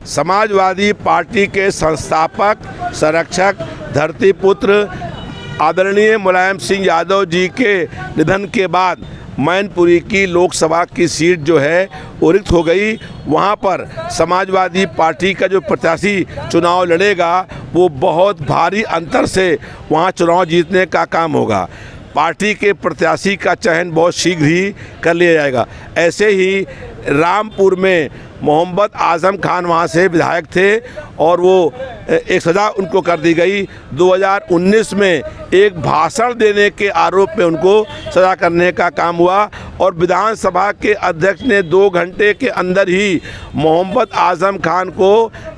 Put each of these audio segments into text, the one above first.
Samajwadi party के संस्थापक, संरक्षक, धरतीपुत्र आदरणीय मुलायम सिंह यादव जी के निधन के बाद मैनपुरी की लोकसभा की सीट जो है वो रिक्त हो गई। वहाँ पर समाजवादी पार्टी का जो प्रत्याशी चुनाव लड़ेगा वो बहुत भारी अंतर से वहाँ चुनाव जीतने का काम होगा। पार्टी के प्रत्याशी का चयन बहुत शीघ्र ही कर लिया जाएगा। ऐसे ही रामपुर में मोहम्मद आजम खान वहाँ से विधायक थे और वो एक सज़ा उनको कर दी गई। 2019 में एक भाषण देने के आरोप में उनको सज़ा करने का काम हुआ और विधानसभा के अध्यक्ष ने 2 घंटे के अंदर ही मोहम्मद आजम खान को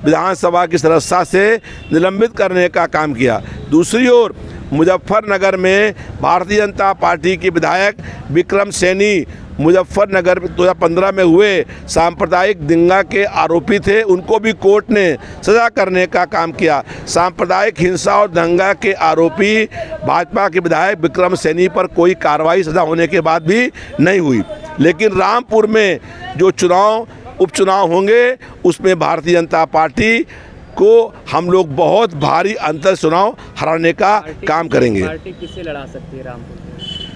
विधानसभा की सदस्यता से निलंबित करने का काम किया। दूसरी ओर मुजफ्फरनगर में भारतीय जनता पार्टी के विधायक विक्रम सैनी मुजफ्फरनगर 2015 में हुए सांप्रदायिक दंगा के आरोपी थे, उनको भी कोर्ट ने सज़ा करने का काम किया। सांप्रदायिक हिंसा और दंगा के आरोपी भाजपा के विधायक विक्रम सैनी पर कोई कार्रवाई सज़ा होने के बाद भी नहीं हुई। लेकिन रामपुर में जो उपचुनाव होंगे उसमें भारतीय जनता पार्टी को हम लोग बहुत भारी अंतर चुनाव हराने का काम करेंगे। पार्टी किससे लड़ा सकती है रामपुर में?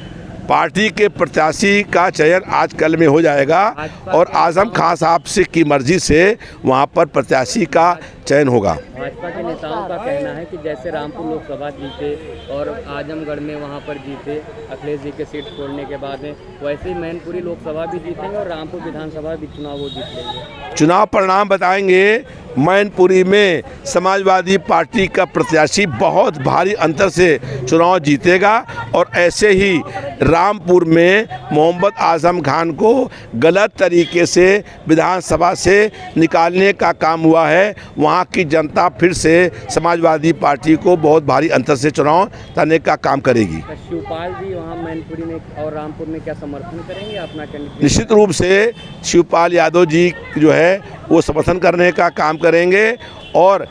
पार्टी के प्रत्याशी का चयन आज कल में हो जाएगा और आजम खान साहब से की मर्जी से वहां पर प्रत्याशी का चयन होगा। भाजपा के नेताओं का कहना है कि जैसे रामपुर लोकसभा जीते और आजमगढ़ में वहां पर जीते अखिलेश जी के सीट छोड़ने के बाद में, वैसे ही मैनपुरी लोकसभा भी जीतेंगे और रामपुर विधानसभा भी चुनाव वो जीत लेंगे। चुनाव परिणाम बताएंगे। मैनपुरी में समाजवादी पार्टी का प्रत्याशी बहुत भारी अंतर से चुनाव जीतेगा और ऐसे ही रामपुर में मोहम्मद आजम खान को गलत तरीके से विधानसभा से निकालने का काम हुआ है। वहाँ की जनता फिर से समाजवादी पार्टी को बहुत भारी अंतर से चुनाव लड़ने का काम करेगी। शिवपाल जी वहाँ मैनपुरी में और रामपुर में क्या समर्थन करेंगे अपना कैंडिडेट? निश्चित रूप से शिवपाल यादव जी जो है वो समर्थन करने का काम करेंगे और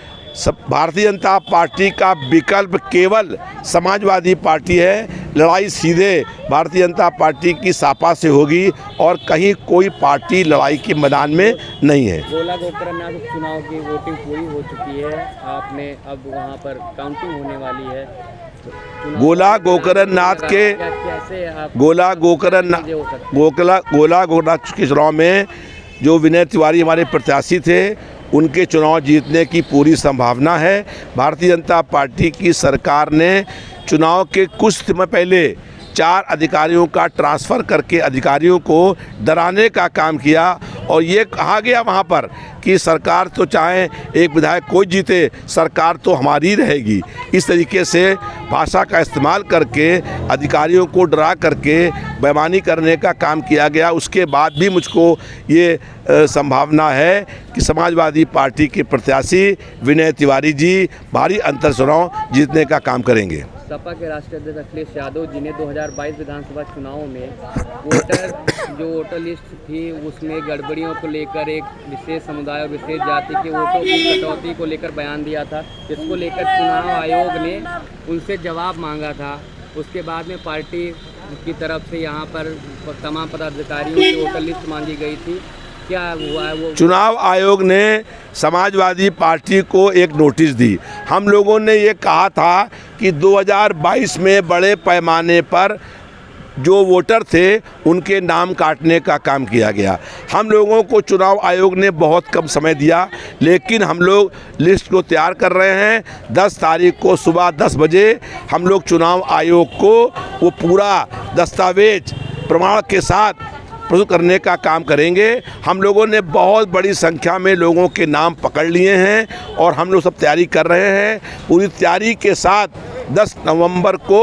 भारतीय जनता पार्टी का विकल्प केवल समाजवादी पार्टी है। लड़ाई सीधे भारतीय जनता पार्टी की सापा से होगी और कहीं कोई पार्टी लड़ाई के मैदान में नहीं है। गोला गोकरणनाथ चुनाव की वोटिंग पूरी हो चुकी है, आपने अब वहां पर काउंटिंग होने वाली है। गोला गोकरणनाथ के चुनाव में जो विनय तिवारी हमारे प्रत्याशी थे उनके चुनाव जीतने की पूरी संभावना है। भारतीय जनता पार्टी की सरकार ने चुनाव के कुछ समय पहले 4 अधिकारियों का ट्रांसफ़र करके अधिकारियों को डराने का काम किया और ये कहा गया वहाँ पर कि सरकार तो चाहे एक विधायक कोई जीते, सरकार तो हमारी रहेगी। इस तरीके से भाषा का इस्तेमाल करके अधिकारियों को डरा करके बेईमानी करने का काम किया गया। उसके बाद भी मुझको ये संभावना है कि समाजवादी पार्टी के प्रत्याशी विनय तिवारी जी भारी अंतर चुनाव जीतने का काम करेंगे। सपा के राष्ट्रीय अध्यक्ष अखिलेश यादव जी ने 2022 विधानसभा चुनाव में वोटर लिस्ट थी उसमें गड़बड़ियों को लेकर एक विशेष समुदाय और विशेष जाति के वोटों की कटौती को लेकर बयान दिया था, जिसको लेकर चुनाव आयोग ने उनसे जवाब मांगा था। उसके बाद में पार्टी की तरफ से यहाँ पर तमाम पदाधिकारियों की वोटर लिस्ट मांगी गई थी। क्या हुआ है वो? चुनाव आयोग ने समाजवादी पार्टी को एक नोटिस दी। हम लोगों ने ये कहा था कि 2022 में बड़े पैमाने पर जो वोटर थे उनके नाम काटने का काम किया गया। हम लोगों को चुनाव आयोग ने बहुत कम समय दिया, लेकिन हम लोग लिस्ट को तैयार कर रहे हैं। 10 तारीख को सुबह 10 बजे हम लोग चुनाव आयोग को वो पूरा दस्तावेज प्रमाण के साथ प्रस्तुत करने का काम करेंगे। हम लोगों ने बहुत बड़ी संख्या में लोगों के नाम पकड़ लिए हैं और हम लोग सब तैयारी कर रहे हैं। पूरी तैयारी के साथ 10 नवंबर को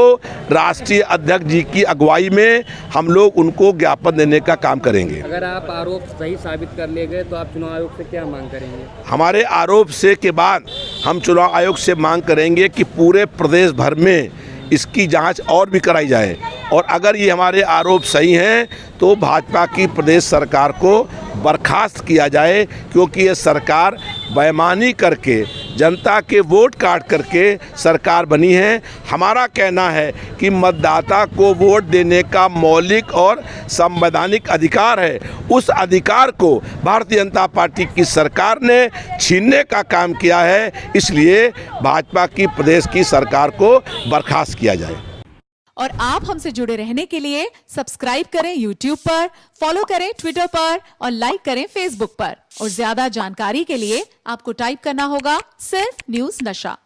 राष्ट्रीय अध्यक्ष जी की अगुवाई में हम लोग उनको ज्ञापन देने का काम करेंगे। अगर आप आरोप सही साबित कर ले गए तो आप चुनाव आयोग से क्या मांग करेंगे? हमारे आरोप से के बाद हम चुनाव आयोग से मांग करेंगे कि पूरे प्रदेश भर में इसकी जांच और भी कराई जाए और अगर ये हमारे आरोप सही हैं तो भाजपा की प्रदेश सरकार को बर्खास्त किया जाए, क्योंकि ये सरकार बेईमानी करके जनता के वोट काट करके सरकार बनी है। हमारा कहना है कि मतदाता को वोट देने का मौलिक और संवैधानिक अधिकार है, उस अधिकार को भारतीय जनता पार्टी की सरकार ने छीनने का काम किया है। इसलिए भाजपा की प्रदेश की सरकार को बर्खास्त किया जाए। और आप हमसे जुड़े रहने के लिए सब्सक्राइब करें YouTube पर, फॉलो करें Twitter पर और लाइक करें Facebook पर। और ज्यादा जानकारी के लिए आपको टाइप करना होगा सिर्फ न्यूज़ नशा।